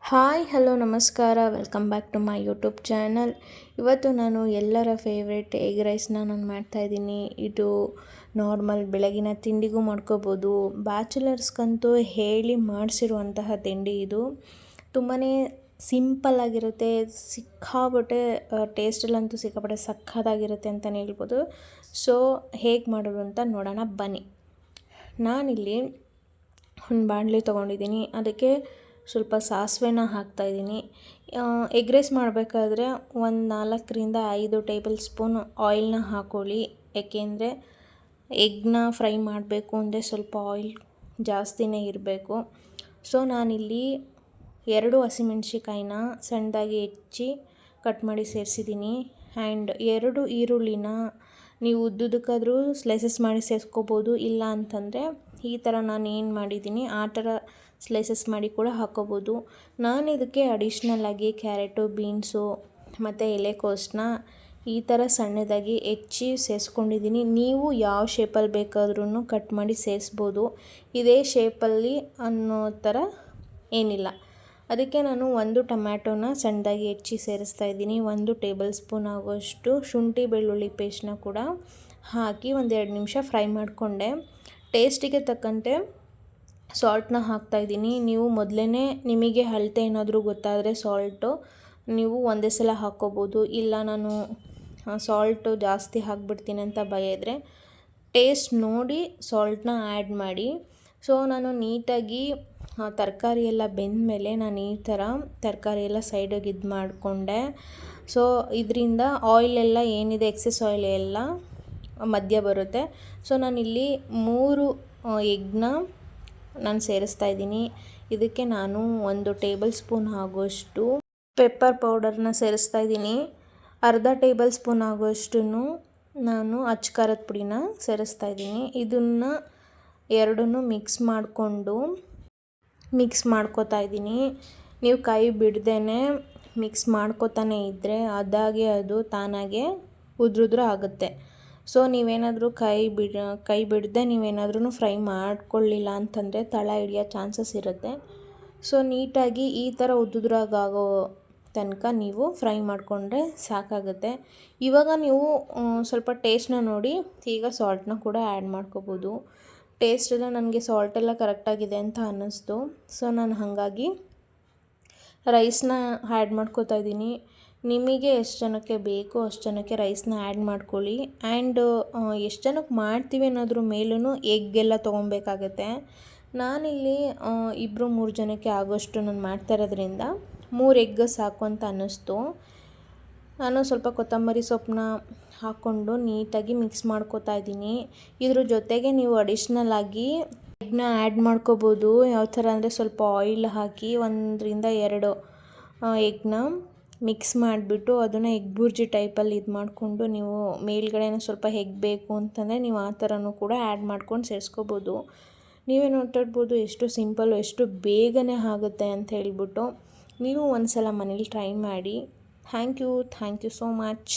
Hi hello ನಮಸ್ಕಾರ welcome back to my YouTube channel. ಇವತ್ತು ನಾನು ಎಲ್ಲರ ಫೇವ್ರೆಟ್ ಎಗ್ ರೈಸ್ನ ನಾನು ಮಾಡ್ತಾಯಿದ್ದೀನಿ. ಇದು ನಾರ್ಮಲ್ ಬೆಳಗಿನ ತಿಂಡಿಗೂ ಮಾಡ್ಕೋಬೋದು. ಬ್ಯಾಚುಲರ್ಸ್ಗಂತೂ ಹೇಳಿ ಮಾಡಿಸಿರುವಂತಹ ತಿಂಡಿ ಇದು. ತುಂಬಾ ಸಿಂಪಲ್ಲಾಗಿರುತ್ತೆ, ಸಿಕ್ಕಾಪಟ್ಟೆ ಟೇಸ್ಟಲ್ಲಂತೂ ಸಿಕ್ಕಾಪಟ್ಟೆ ಸಕ್ಕತ್ತಾಗಿರುತ್ತೆ ಅಂತಲೇ ಹೇಳ್ಬೋದು. ಸೊ ಹೇಗೆ ಮಾಡೋದು ಅಂತ ನೋಡೋಣ ಬನ್ನಿ. ನಾನಿಲ್ಲಿ ಒಂದು ಬಾಣಲಿ ತೊಗೊಂಡಿದ್ದೀನಿ, ಅದಕ್ಕೆ ಸ್ವಲ್ಪ ಸಾಸಿವೆನ ಹಾಕ್ತಾಯಿದ್ದೀನಿ. ಎಗ್ ರೈಸ್ ಮಾಡಬೇಕಾದ್ರೆ ಒಂದು 4-5 ಟೇಬಲ್ ಸ್ಪೂನ್ ಆಯಿಲ್ನ ಹಾಕ್ಕೊಳ್ಳಿ. ಏಕೆಂದರೆ ಎಗ್ನ ಫ್ರೈ ಮಾಡಬೇಕು ಅಂದರೆ ಸ್ವಲ್ಪ ಆಯಿಲ್ ಜಾಸ್ತಿನೇ ಇರಬೇಕು. ಸೊ ನಾನಿಲ್ಲಿ 2 ಹಸಿಮೆಣ್ಸಿಕಾಯಿನ ಸಣ್ಣದಾಗಿ ಹೆಚ್ಚಿ ಕಟ್ ಮಾಡಿ ಸೇರಿಸಿದ್ದೀನಿ. ಆ್ಯಂಡ್ 2 ಈರುಳ್ಳಿನ ನೀವು ಉದ್ದುದಕ್ಕಾದರೂ ಸ್ಲೈಸಸ್ ಮಾಡಿ ಸೇರಿಸ್ಕೋಬೋದು, ಇಲ್ಲ ಅಂತಂದರೆ ಈ ಥರ ನಾನು ಏನು ಮಾಡಿದ್ದೀನಿ ಆ ಥರ ಸ್ಲೈಸಸ್ ಮಾಡಿ ಕೂಡ ಹಾಕ್ಕೋಬೋದು. ನಾನು ಇದಕ್ಕೆ ಅಡಿಷ್ನಲ್ಲಾಗಿ ಕ್ಯಾರೆಟು, ಬೀನ್ಸು ಮತ್ತು ಎಲೆಕೋಸನ್ನ ಈ ಥರ ಸಣ್ಣದಾಗಿ ಹೆಚ್ಚಿ ಸೇರಿಸ್ಕೊಂಡಿದ್ದೀನಿ. ನೀವು ಯಾವ ಶೇಪಲ್ಲಿ ಬೇಕಾದ್ರೂ ಕಟ್ ಮಾಡಿ ಸೇರಿಸ್ಬೋದು, ಇದೇ ಶೇಪಲ್ಲಿ ಅನ್ನೋ ಥರ ಏನಿಲ್ಲ. ಅದಕ್ಕೆ ನಾನು 1 ಟೊಮ್ಯಾಟೋನ ಸಣ್ಣದಾಗಿ ಹೆಚ್ಚಿ ಸೇರಿಸ್ತಾ ಇದ್ದೀನಿ. 1 ಟೇಬಲ್ ಸ್ಪೂನ್ ಆಗುವಷ್ಟು ಶುಂಠಿ ಬೆಳ್ಳುಳ್ಳಿ ಪೇಸ್ಟ್ನ ಕೂಡ ಹಾಕಿ 1-2 ನಿಮಿಷ ಫ್ರೈ ಮಾಡಿಕೊಂಡೆ. ಟೇಸ್ಟಿಗೆ ತಕ್ಕಂತೆ ಸಾಲ್ಟನ್ನ ಹಾಕ್ತಾಯಿದ್ದೀನಿ. ನೀವು ಮೊದಲೇ ನಿಮಗೆ ಅಳತೆ ಏನಾದರೂ ಗೊತ್ತಾದರೆ ಸಾಲ್ಟು ನೀವು ಒಂದೇ ಸಲ ಹಾಕ್ಕೋಬೋದು, ಇಲ್ಲ ನಾನು ಸಾಲ್ಟು ಜಾಸ್ತಿ ಹಾಕ್ಬಿಡ್ತೀನಿ ಅಂತ ಭಯ ಇದ್ದರೆ ಟೇಸ್ಟ್ ನೋಡಿ ಸಾಲ್ಟನ್ನ ಆ್ಯಡ್ ಮಾಡಿ. ಸೊ ನಾನು ನೀಟಾಗಿ ತರಕಾರಿ ಎಲ್ಲ ಬೆಂದಮೇಲೆ ನಾನು ಈ ಥರ ತರಕಾರಿ ಎಲ್ಲ ಸೈಡಿಗೆ ಇದು ಮಾಡಿಕೊಂಡೆ. ಸೊ ಇದರಿಂದ ಆಯಿಲೆಲ್ಲ ಏನಿದೆ ಎಕ್ಸೆಸ್ ಆಯಿಲ್ ಎಲ್ಲ ಮಧ್ಯ ಬರುತ್ತೆ. ಸೊ ನಾನಿಲ್ಲಿ 3 ಎಗ್ನ ನಾನು ಸೇರಿಸ್ತಾ ಇದ್ದೀನಿ. ಇದಕ್ಕೆ ನಾನು 1 ಟೇಬಲ್ ಸ್ಪೂನ್ ಆಗುವಷ್ಟು ಪೆಪ್ಪರ್ ಪೌಡರ್ನ ಸೇರಿಸ್ತಾ ಇದ್ದೀನಿ. ಅರ್ಧ ಟೇಬಲ್ ಸ್ಪೂನ್ ಆಗುವಷ್ಟು ನಾನು ಅಚ್ಚ ಖಾರದ ಪುಡಿನ ಸೇರಿಸ್ತಾ ಇದ್ದೀನಿ. ಇದನ್ನು ಎರಡನ್ನೂ ಮಿಕ್ಸ್ ಮಾಡ್ಕೋತಾ ಇದ್ದೀನಿ. ನೀವು ಕೈ ಬಿಡ್ದೇ ಮಿಕ್ಸ್ ಮಾಡ್ಕೋತಾನೆ ಇದ್ದರೆ ಅದಾಗೆ ಅದು ತಾನಾಗೆ ಉದುರುದ್ರು ಆಗುತ್ತೆ. ಸೊ ನೀವೇನಾದರೂ ಕೈ ಬಿಡದೆ ನೀವೇನಾದ್ರೂ ಫ್ರೈ ಮಾಡ್ಕೊಳ್ಳಿಲ್ಲ ಅಂತಂದರೆ ತಳ ಹಿಡಿಯೋ ಚಾನ್ಸಸ್ ಇರುತ್ತೆ. ಸೊ ನೀಟಾಗಿ ಈ ಥರ ಉದುದ್ರಾಗೋ ತನಕ ನೀವು ಫ್ರೈ ಮಾಡಿಕೊಂಡ್ರೆ ಸಾಕಾಗುತ್ತೆ. ಇವಾಗ ನೀವು ಸ್ವಲ್ಪ ಟೇಸ್ಟ್ನ ನೋಡಿ ಈಗ ಸಾಲ್ಟನ್ನ ಕೂಡ ಆ್ಯಡ್ ಮಾಡ್ಕೋಬೋದು. ಟೇಸ್ಟೆಲ್ಲ ನನಗೆ ಸಾಲ್ಟೆಲ್ಲ ಕರೆಕ್ಟಾಗಿದೆ ಅಂತ ಅನ್ನಿಸ್ತು. ಸೊ ನಾನು ಹಾಗಾಗಿ ರೈಸ್ನ ಆ್ಯಡ್ ಮಾಡ್ಕೋತಾ ಇದ್ದೀನಿ. ನಿಮಗೆ ಎಷ್ಟು ಜನಕ್ಕೆ ಬೇಕೋ ಅಷ್ಟು ಜನಕ್ಕೆ ರೈಸ್ನ ಆ್ಯಡ್ ಮಾಡ್ಕೊಳ್ಳಿ. ಆ್ಯಂಡ್ ಎಷ್ಟು ಜನಕ್ಕೆ ಮಾಡ್ತೀವಿ ಅನ್ನೋದ್ರ ಮೇಲೂ ಎಗ್ಗೆಲ್ಲ ತೊಗೊಬೇಕಾಗತ್ತೆ. ನಾನಿಲ್ಲಿ 2-3 ಜನಕ್ಕೆ ಆಗೋಷ್ಟು ನಾನು ಮಾಡ್ತಾ ಇರೋದ್ರಿಂದ 3 ಎಗ್ ಸಾಕು ಅಂತ ಅನ್ನಿಸ್ತು. ನಾನು ಸ್ವಲ್ಪ ಕೊತ್ತಂಬರಿ ಸೊಪ್ಪನ್ನ ಹಾಕ್ಕೊಂಡು ನೀಟಾಗಿ ಮಿಕ್ಸ್ ಮಾಡ್ಕೋತಾ ಇದ್ದೀನಿ. ಇದ್ರ ಜೊತೆಗೆ ನೀವು ಅಡಿಷ್ನಲ್ಲಾಗಿ ಎಗ್ನ ಆ್ಯಡ್ ಮಾಡ್ಕೋಬೋದು. ಯಾವ ಥರ ಅಂದರೆ ಸ್ವಲ್ಪ ಆಯಿಲ್ ಹಾಕಿ 1-2 ಎಗ್ನ ಮಿಕ್ಸ್ ಮಾಡಿಬಿಟ್ಟು ಅದನ್ನು ಎಗ್ ಬುರ್ಜಿ ಟೈಪಲ್ಲಿ ಇದು ಮಾಡಿಕೊಂಡು ನೀವು ಮೇಲ್ಗಡೆನೂ ಸ್ವಲ್ಪ ಎಗ್ ಬೇಕು ಅಂತಂದರೆ ನೀವು ಆ ಥರನೂ ಕೂಡ ಆ್ಯಡ್ ಮಾಡ್ಕೊಂಡು ಸೇರಿಸ್ಕೋಬೋದು. ನೀವೇ ನೋಡ್ತಾ ಇರ್ಬೋದು ಎಷ್ಟು ಸಿಂಪಲ್ಲು, ಎಷ್ಟು ಬೇಗನೆ ಆಗುತ್ತೆ ಅಂತ ಹೇಳ್ಬಿಟ್ಟು. ನೀವು ಒಂದು ಸಲ ಮನೇಲಿ ಟ್ರೈ ಮಾಡಿ. Thank you so much.